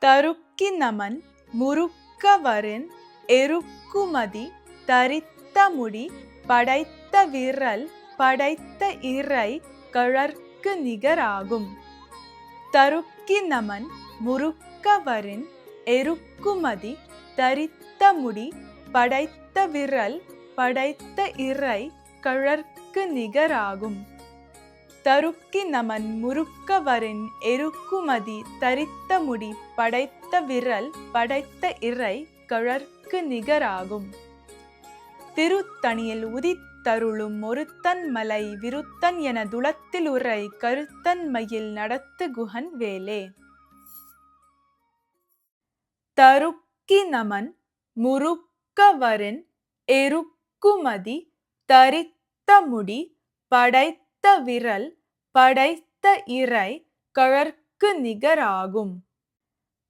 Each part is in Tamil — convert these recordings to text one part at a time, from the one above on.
தருக்கி நமன் முருக்கவரின் எருக்குமதி தரித்த முடி படைத்த விரல் படைத்த இறை கழற்கு நிகராகும். தருக்கி நமன் முருக்கவரின் எருக்குமதி தரித்த முடி படைத்த விரல் படைத்த இறை கழற்கு நிகராகும். தருக்கி நமன் முருக்கவரின் எருக்குமதி தரித்த முடி படைத்த விரல் படைத்த இறை கழற்கு நிகராகும். திருத்தணியில் உதித்தருளும் ஒருத்தன் மலை விருத்தன் என துளத்தில் உரை கருத்தன் மயில் நடத்து குகன் வேலே. தருக்கி நமன் முருக்கவரின் எருக்குமதி தரித்த முடி படைத்த விரல் படைத்த இறை கழற்கு நிகராகும்.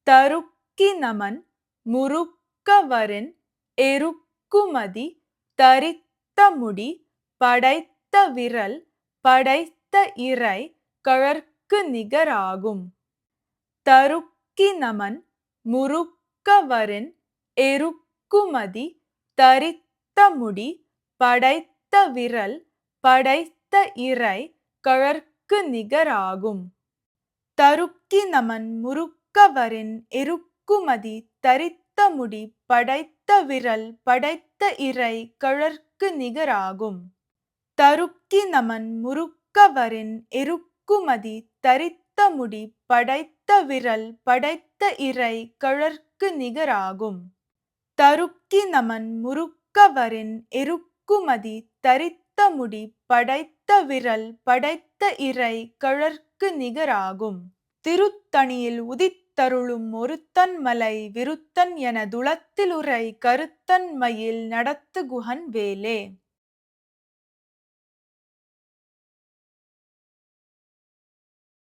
தருக்கி நமன் முருக்கவரின் எருக்குமதி தரித்த முடி படைத்த விரல் படைத்த இறை கழற்கு நிகராகும். தருக்கி நமன் முருக்கவரின் எருக்குமதி தரித்த முடி படைத்த விரல் படைத்த இறை கழற்கு நிகராகும். தருக்கி நமன் முருக்கவரின் எருக்குமதி தரித்த முடி படைத்த விரல் படைத்த இறை கழற்கு நிகராகும். தருக்கி நமன் முருக்கவரின் எருக்குமதி தரித்த முடி படைத்த விரல் படைத்த இறை கழற்கு நிகராகும். தருக்கி நமன் முருக்கவரின் எருக்குமதி தரித்த முடி படைத்த விரல் படைத்த இறை கழற்கு நிகராகும். திருத்தணியில் உதித்தருளும் ஒருத்தன் மலை விருத்தன் என துளத்தில் உரை கருத்தன் மயில் நடத்து குகன் வேலே.